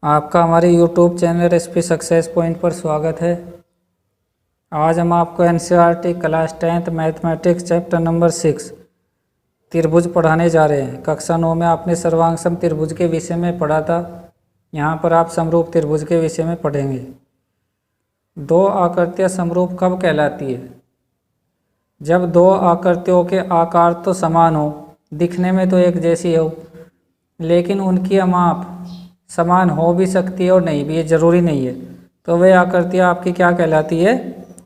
आपका हमारे YouTube channel recipe success point पर स्वागत है। आज हम आपको NCERT class 10th mathematics chapter number 6 त्रिभुज पढ़ाने जा रहे हैं। कक्षा 9 में आपने सर्वांग सम त्रिभुज के विषय में पढ़ा था। यहाँ पर आप समरूप त्रिभुज के विषय में पढ़ेंगे। दो आकृतियाँ समरूप कब कहलाती है? जब दो आकृतियों के आकार तो समान हो, दिखने में तो एक जैसी हो, लेकिन उनकी माप समान हो भी सकती है और नहीं भी, ये जरूरी नहीं है। तो वे आकृतियाँ आपकी क्या कहलाती है?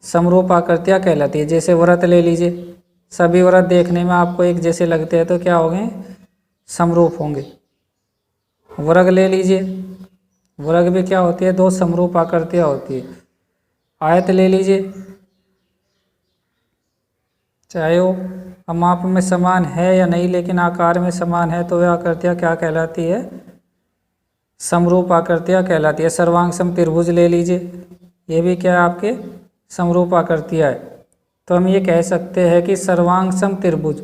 समरूप आकृतियाँ कहलाती है। जैसे वृत्त ले लीजिए, सभी वृत्त देखने में आपको एक जैसे लगते हैं तो क्या होंगे? समरूप होंगे। वर्ग ले लीजिए, वर्ग भी क्या होती है? दो समरूप आकृतियाँ होती है। आयत ले लीजिए, चाहे वो माप में समान है या नहीं, लेकिन आकार में समान है, तो वह आकृतियाँ क्या कहलाती है? समरूप आकृतियाँ कहलाती है। सर्वांग सम त्रिभुज ले लीजिए, ये भी क्या है? आपके समरूप आकृतियाँ है। तो हम ये कह सकते हैं कि सर्वांग सम त्रिभुज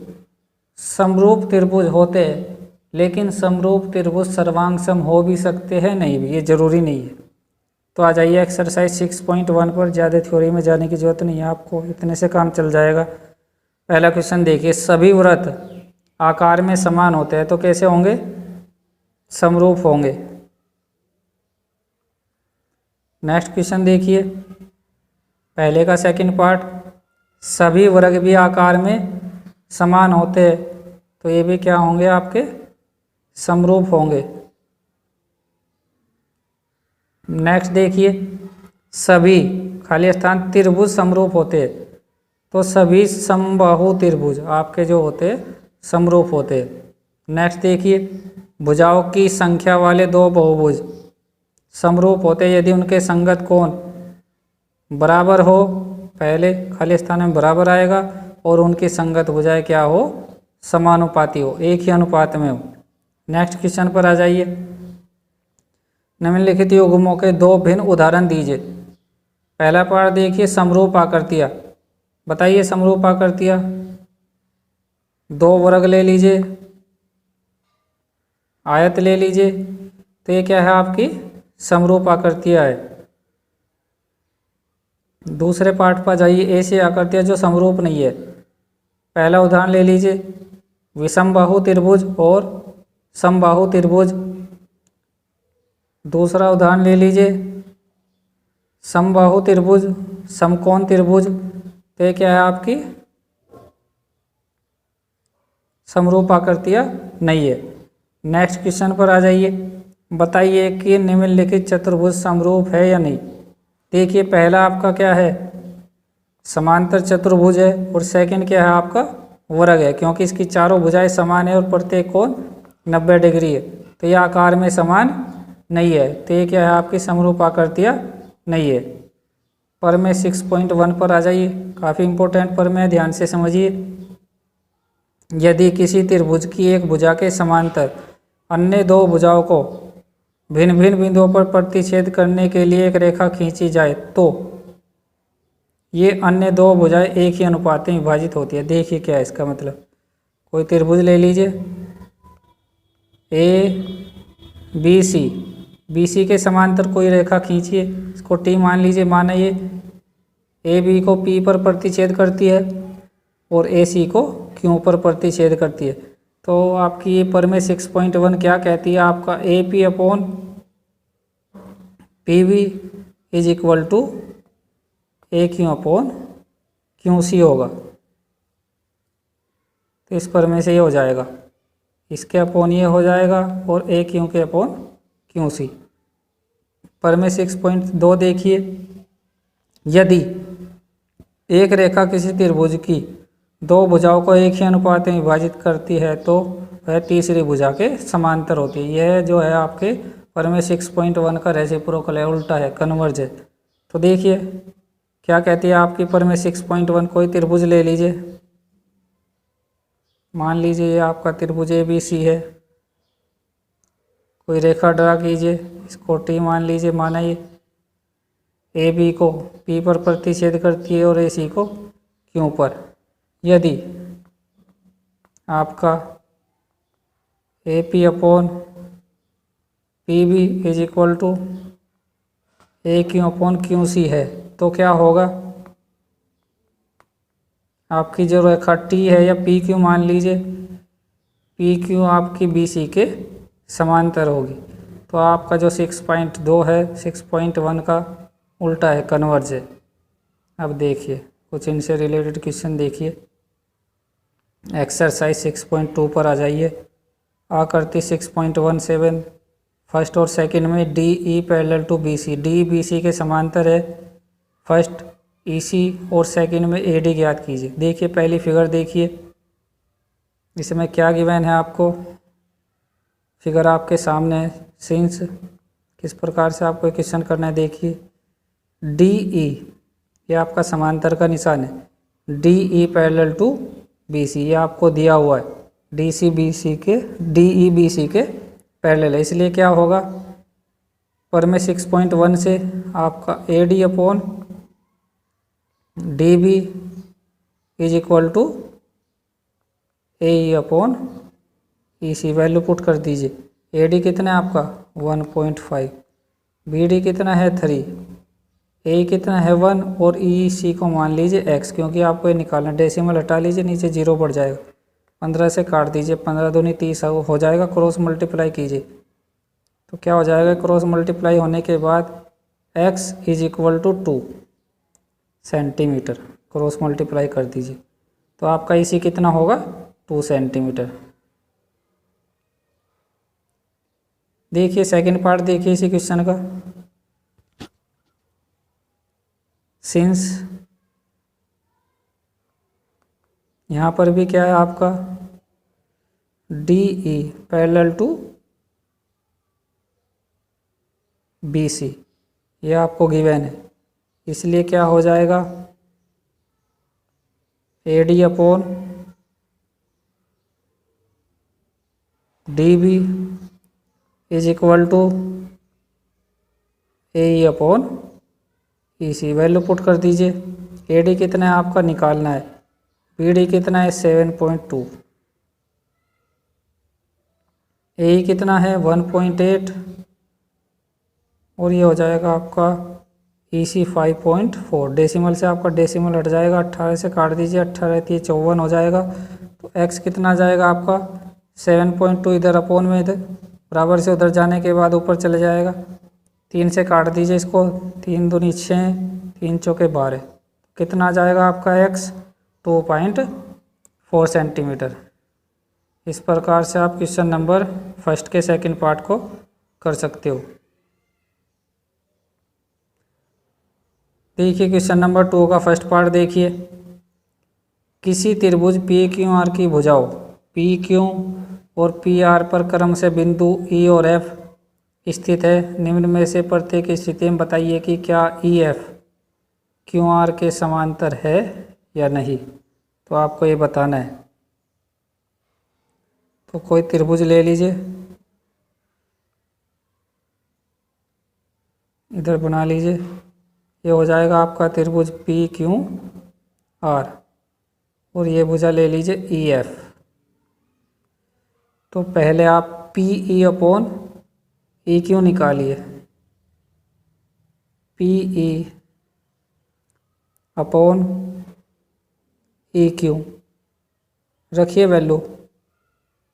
समरूप त्रिभुज होते हैं, लेकिन समरूप त्रिभुज सर्वांग सम हो भी सकते हैं, नहीं भी, ये जरूरी नहीं है। तो आ जाइए एक्सरसाइज 6.1 पर। ज़्यादा थ्योरी में जाने की जरूरत नहीं है आपको, इतने से काम चल जाएगा। पहला क्वेश्चन देखिए, सभी वृत्त आकार में समान होते हैं तो कैसे होंगे? समरूप होंगे। नेक्स्ट क्वेश्चन देखिए, पहले का सेकंड पार्ट, सभी वर्ग भी आकार में समान होते हैं तो ये भी क्या होंगे? आपके समरूप होंगे। नेक्स्ट देखिए, सभी खाली स्थान त्रिभुज समरूप होते हैं तो सभी समबाहु त्रिभुज आपके जो होते हैं समरूप होते हैं। नेक्स्ट देखिए, भुजाओं की संख्या वाले दो बहुभुज समरूप होते हैं यदि उनके संगत कोण बराबर हो, पहले खाली स्थान में बराबर आएगा, और उनकी संगत भुजाएं क्या हो? समानुपाती हो, एक ही अनुपात में हो। नेक्स्ट क्वेश्चन पर आ जाइए, निम्नलिखित युग्मों के दो भिन्न उदाहरण दीजिए। पहला पार्ट देखिए, समरूप आकृतियाँ। बताइए समरूप आकृतियाँ। दो वर्ग ले लीजिए, आयत ले लीजिए, तो ये क्या है? आपकी समरूप आकृतियाँ है। दूसरे पार्ट पर जाइए, ऐसी आकृतियाँ जो समरूप नहीं है। पहला उदाहरण ले लीजिए, विषमबाहु त्रिभुज और समबाहु त्रिभुज। दूसरा उदाहरण ले लीजिए, समबाहु त्रिभुज, समकोण त्रिभुज, तो ये क्या है? आपकी समरूप आकृतियाँ नहीं है। नेक्स्ट क्वेश्चन पर आ जाइए, बताइए कि निम्नलिखित चतुर्भुज समरूप है या नहीं। देखिए, पहला आपका क्या है? समांतर चतुर्भुज है, और सेकंड क्या है? आपका वर्ग है, क्योंकि इसकी चारों भुजाएं समान है और प्रत्येक कोण 90 डिग्री है, तो यह आकार में समान नहीं है, तो ये क्या है? आपकी समरूप आकृतियाँ नहीं है। प्रमेय 6.1 पर आ जाइए, काफ़ी इंपॉर्टेंट प्रमेय है, ध्यान से समझिए। यदि किसी त्रिभुज की एक भुजा के समांतर अन्य दो भुजाओं को भिन्न भिन्न बिंदुओं पर प्रतिच्छेद करने के लिए एक रेखा खींची जाए तो ये अन्य दो भुजाएं एक ही अनुपात में विभाजित होती है। देखिए क्या है इसका मतलब। कोई त्रिभुज ले लीजिए, A B C, B C के समांतर कोई रेखा खींचिए, इसको टी मान लीजिए। माना ये ए बी को पी पर प्रतिच्छेद करती है और ए सी को क्यू पर प्रतिच्छेद करती है। तो आपकी ये प्रमेय 6.1 क्या कहती है? आपका A P upon P B is equal to A Q upon Q C होगा। तो इस प्रमेय से ये हो जाएगा, इसके अपॉन ये हो जाएगा, और ए क्यू के अपॉन क्यू सी। प्रमेय 6.2 देखिए, यदि एक रेखा किसी त्रिभुज की दो भुजाओं को एक ही अनुपात में विभाजित करती है तो वह तीसरी भुजा के समांतर होती है। यह जो है आपके प्रमेय 6.1 का रेसिप्रोकल है, उल्टा है, कन्वर्ज है। तो देखिए क्या कहती है आपकी प्रमेय 6.1। कोई त्रिभुज ले लीजिए, मान लीजिए ये आपका त्रिभुज ए बी सी है। कोई रेखा ड्रा कीजिए, इसको टी मान लीजिए। माना ये ए बी को पी पर प्रतिच्छेद करती है और ए सी को क्यू पर। यदि आपका A P upon P B is equal to A Q upon Q C है, तो क्या होगा, आपकी जो रेखा टी है या पी क्यू मान लीजिए, पी क्यू आपकी बी सी के समांतर होगी। तो आपका जो 6.2 है 6.1 का उल्टा है, कन्वर्ज है। अब देखिए कुछ इनसे रिलेटेड क्वेश्चन देखिए। एक्सरसाइज 6.2 पर आ जाइए। आकृति 6.17 फर्स्ट और सेकंड में D E parallel to B C, D B C के समांतर है। फर्स्ट ई सी और सेकंड में ए डी ज्ञात कीजिए। देखिए पहली फिगर देखिए, इसमें क्या गिवन है आपको, फिगर आपके सामने है। सिंस किस प्रकार से आपको क्वेश्चन करना है, देखिए डी ई ये आपका समांतर का निशान है, D E parallel to B C ये आपको दिया हुआ है, डी सी बी सी के डी ई बी सी के पैरेलल है, इसलिए क्या होगा, पर में 6.1 से आपका A D upon D B is equal to A E upon E C, value put कर दीजिए। ए डी कितना है आपका 1.5, बी डी कितना है 3, ए कितना है 1 और ई सी को मान लीजिए x, क्योंकि आपको ये निकालना, डेसिमल हटा लीजिए, नीचे 0 बढ़ जाएगा, 15 से काट दीजिए, 15 दूनी 30 हो जाएगा, क्रॉस मल्टीप्लाई कीजिए तो क्या हो जाएगा, क्रॉस मल्टीप्लाई होने के बाद x is equal to 2 centimetre, cross multiply कर दीजिए तो आपका ई सी कितना होगा 2 सेंटीमीटर। देखिए सेकंड पार्ट देखिए इसी क्वेश्चन का। सिंस यहाँ पर भी क्या है आपका D E parallel to B C, ये आपको गिवन है, इसलिए क्या हो जाएगा A D upon D B is equal to A E upon E C, value put कर दीजिए। ए डी कितना है आपका निकालना है, बी डी कितना है 7.2, ए कितना है 1.8 और ये हो जाएगा आपका ई सी 5.4, डेसिमल से आपका डेसिमल हट जाएगा, 18 से काट दीजिए, 18 थी 54 हो जाएगा, तो x कितना जाएगा आपका 7.2, इधर अपोन में इधर बराबर से उधर जाने के बाद ऊपर चले जाएगा, 3 से काट दीजिए इसको, 3 दूनी 6, 3 चौके 12, कितना आ जाएगा आपका x 2.4 सेंटीमीटर। इस प्रकार से आप क्वेश्चन नंबर फर्स्ट के सेकंड पार्ट को कर सकते हो। देखिए क्वेश्चन नंबर 2 का फर्स्ट पार्ट देखिए। किसी त्रिभुज पी क्यू आर की भुजाओं पी क्यू और पी आर पर क्रम से बिंदु ई और एफ स्थित है। निम्न में से प्रत्येक स्थिति में बताइए कि क्या ई एफ क्यू आर के समांतर है या नहीं। तो आपको ये बताना है। तो कोई त्रिभुज ले लीजिए, इधर बना लीजिए, ये हो जाएगा आपका त्रिभुज पी क्यू आर और ये भुजा ले लीजिए ई एफ। तो पहले आप P E upon E Q निकालिए, P E upon E Q रखिए वैल्यू।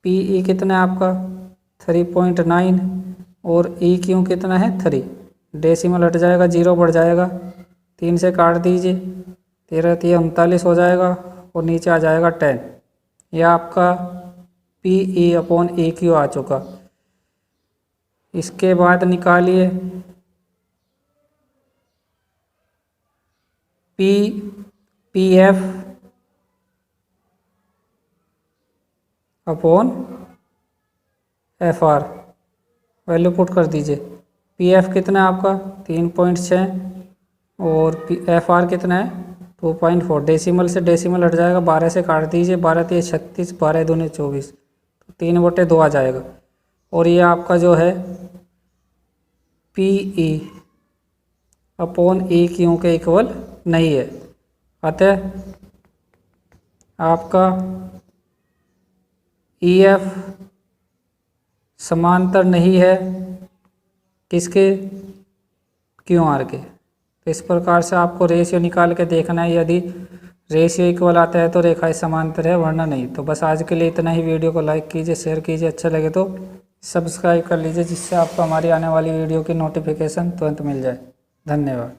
पी ई कितना है आपका 3.9 और ई क्यू कितना है 3, डेसिमल हट जाएगा, 0 बढ़ जाएगा, 3 से काट दीजिए, 13 3 39 हो जाएगा और नीचे आ जाएगा 10। यह आपका P E upon E Q आ चुका। इसके बाद निकालिए P F upon F R, value put कर दीजिए। पी एफ कितना है आपका 3.6 और एफ आर कितना है 2.4, डेसिमल से डेसिमल हट जाएगा, 12 से काट दीजिए, 12 3 36, 12 दूनी 24, तो 3/2 आ जाएगा। और ये आपका जो है P E upon E Q के इक्वल नहीं है, अतः आपका ई एफ समांतर नहीं है किसके, QR के। तो इस प्रकार से आपको रेशियो निकाल के देखना है, यदि रेशियो इक्वल आता है तो रेखाएं समांतर है, वरना नहीं। तो बस आज के लिए इतना ही। वीडियो को लाइक कीजिए, शेयर कीजिए, अच्छा लगे तो सब्सक्राइब कर लीजिए, जिससे आपको हमारी आने वाली वीडियो की नोटिफिकेशन तुरंत मिल जाए। धन्यवाद।